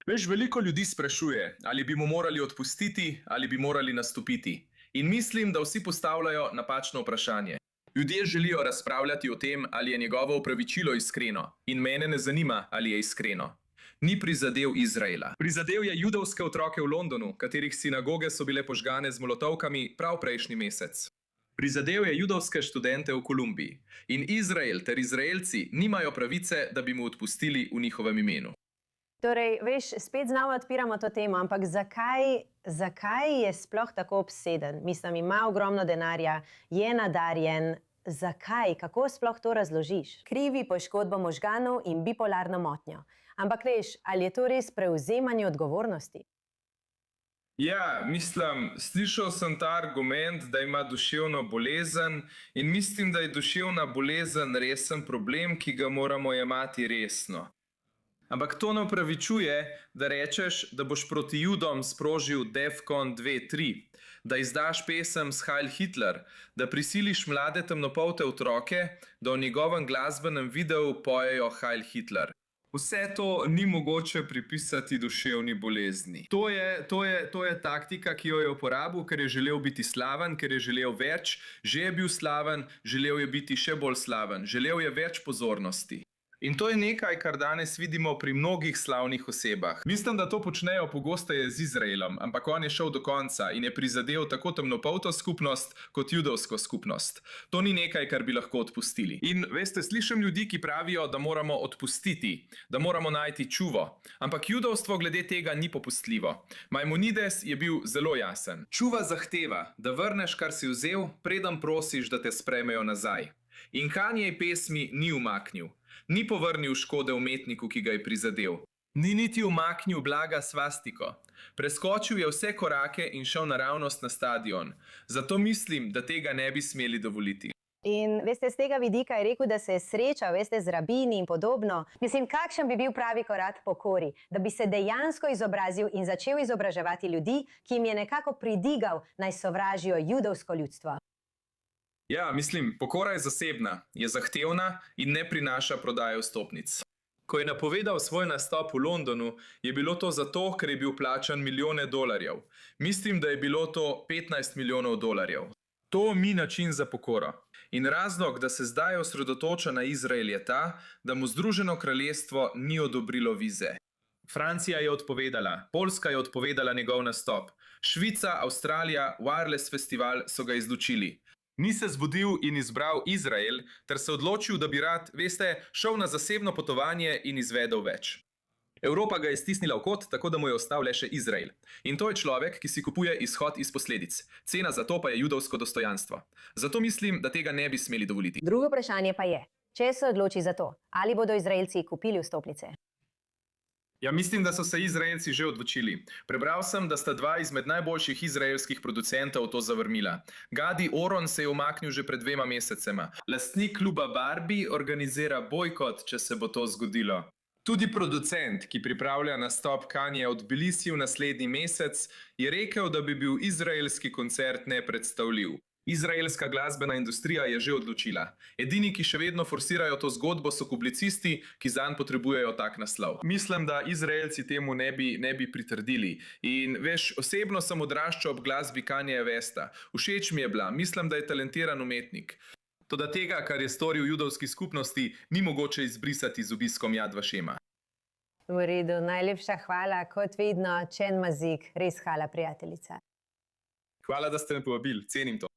Veš, veliko ljudi sprašuje, ali bi mu morali odpustiti ali bi morali nastopiti. In mislim, da vsi postavljajo napačno vprašanje. Ljudje želijo razpravljati o tem, ali je njegovo opravičilo iskreno. In mene ne zanima, ali je iskreno. Ni prizadel Izraela. Prizadel je judovske otroke v Londonu, katerih sinagoge so bile požgane z molotovkami prav prejšnji mesec. Prizadel je judovske študente v Kolumbiji. In Izrael ter Izraelci nimajo pravice, da bi mu odpustili v njihovem imenu. Torej, veš, spet znova odpiramo to temo, ampak zakaj je sploh tako obseden? Mislim, ima ogromno denarja, je nadarjen. Zakaj? Kako sploh to razložiš? Krivi poškodbo možganov in bipolarno motnjo. Ampak veš, ali je to res prevzemanje odgovornosti? Ja, mislim, slišal sem ta argument, da ima duševno bolezen in mislim, da je duševna bolezen resen problem, ki ga moramo jemati resno. Ampak to ne upravičuje, da rečeš, da boš proti Judom sprožil Defcon 2-3, da izdaš pesem s Heil Hitler, da prisiliš mlade temnopolte otroke, da v njegovem glasbenem videu pojejo Heil Hitler. Vse to ni mogoče pripisati duševni bolezni. To je taktika, ki jo je uporabil, ker je želel biti slaven, ker je želel več, že je bil slaven, želel je biti še bolj slaven, želel je več pozornosti. In to je nekaj, kar danes vidimo pri mnogih slavnih osebah. Mislim, da to počnejo pogosteje z Izraelom, ampak on je šel do konca in je prizadel tako temnopolto skupnost kot judovsko skupnost. To ni nekaj, kar bi lahko odpustili. In veste, slišim ljudi, ki pravijo, da moramo odpustiti, da moramo najti čuvo. Ampak judovstvo glede tega ni popustljivo. Maimonides je bil zelo jasen. Čuva zahteva, da vrneš, kar si vzel, preden prosiš, da te sprejmejo nazaj. In Kanje pesmi ni umaknil. Ni povrnil škode umetniku, ki ga je prizadel. Ni niti umaknil blaga svastiko. Preskočil je vse korake in šel naravnost na stadion. Zato mislim, da tega ne bi smeli dovoliti. In veste, z tega vidika je rekel, da se je srečal, veste, z rabini in podobno. Mislim, kakšen bi bil pravi korak pokori, da bi se dejansko izobrazil in začel izobraževati ljudi, ki jim je nekako pridigal, naj sovražijo judovsko ljudstvo. Ja, mislim, pokora je zasebna, je zahtevna in ne prinaša prodaje vstopnic. Ko je napovedal svoj nastop v Londonu, je bilo to zato, ker je bil plačan milijone dolarjev. Mislim, da je bilo to 15 milijonov dolarjev. To ni način za pokoro. In razlog, da se zdaj osredotoča na Izrael, je ta, da mu Združeno kraljestvo ni odobrilo vize. Francija je odpovedala, Poljska je odpovedala njegov nastop. Švica, Avstralija, Wireless Festival so ga izločili. Ni se zbudil in izbral Izrael, ter se odločil, da bi rad, veste, šel na zasebno potovanje in izvedel več. Evropa ga je stisnila v kot, tako da mu je ostal le še Izrael. In to je človek, ki si kupuje izhod iz posledic. Cena za to pa je judovsko dostojanstvo. Zato mislim, da tega ne bi smeli dovoliti. Drugo vprašanje pa je, če se odloči za to, ali bodo Izraelci kupili vstopnice? Ja, mislim, da so se Izraelci že odločili. Prebral sem, da sta dva izmed najboljših izraelskih producentov to zavrnila. Gadi Oron se je umaknil že pred 2 mesecema. Lastnik kluba Barbie organizira bojkot, če se bo to zgodilo. Tudi producent, ki pripravlja nastop Kanje v Tbilisiju naslednji mesec, je rekel, da bi bil izraelski koncert nepredstavljiv. Izraelska glasbena industrija je že odločila. Edini, ki še vedno forsirajo to zgodbo, so publicisti, ki zanj potrebujejo tak naslov. Mislim, da Izraelci temu ne bi pritrdili. In veš, osebno sem odraščal ob glasbi Kanjeja Westa. Všeč mi je bila, mislim, da je talentiran umetnik. Toda tega, kar je storil v judovski skupnosti, ni mogoče izbrisati z obiskom Yad Vashema. V redu, najlepša hvala, kot vedno, Čen Mazik, res hvala, prijateljica. Hvala, da ste me povabili, cenim to.